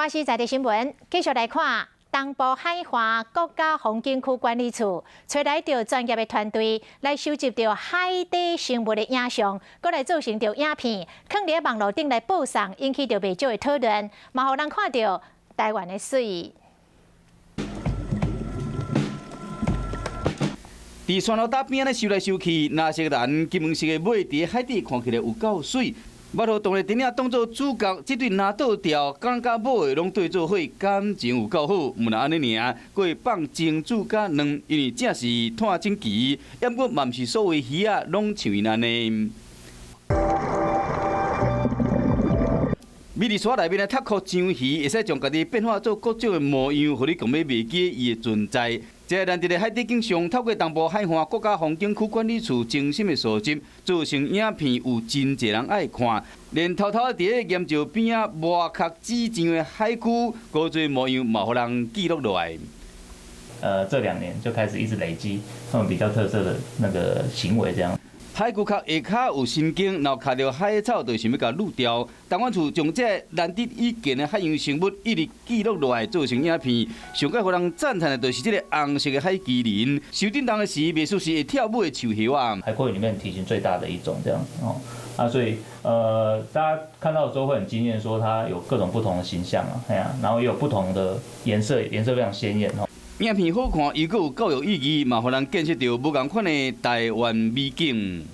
华视在地新闻，继续来看东部海华国家风景区管理处找来着专业的团队来收集到海底生物的影像，搁来做成着影片，放伫网络顶来播送，引起着袂少的讨论，嘛互人看到台湾的水。 伫山路搭边咧收来收去，蓝色蓝、金黄色的尾伫海底看起来有够水。捌互当日电影当做主角，这对拿倒吊公甲母的拢对做伙，感情有够好。毋但安尼尔，佫会放金主甲卵，因为正是探真奇，也毋过嘛毋是所有鱼仔拢像因安尼。 美丽沙内面的塔壳章鱼，会使将家己变化做各种的模样，互你讲要袂记伊的存在。这个难得的海底景象，透过东部海岸国家风景区管理处精心的收集，做成影片，有真侪人爱看。连偷偷伫咧岩石边啊，挖壳纸上的海龟，各种模样嘛，互人记录落来。这2年就开始一直累积他们比较特色的那个行为，这样。 海龟壳下骹有神经，然后卡着海草，就想要甲滤掉。台湾处将这难得一见的海洋生物一直记录落来，做成影片。上届互人赞叹的，就是这个红色的海麒麟，受震动的时，袂输是会跳舞的树叶啊。海龟里面体型最大的一种，这样哦。所以大家看到的时候会很惊艳，说它有各种不同的形象啊，然后也有不同的颜色非常鲜艳哦。 影片好看，又阁有教育意义，嘛，互人见识到不同款的台湾美景。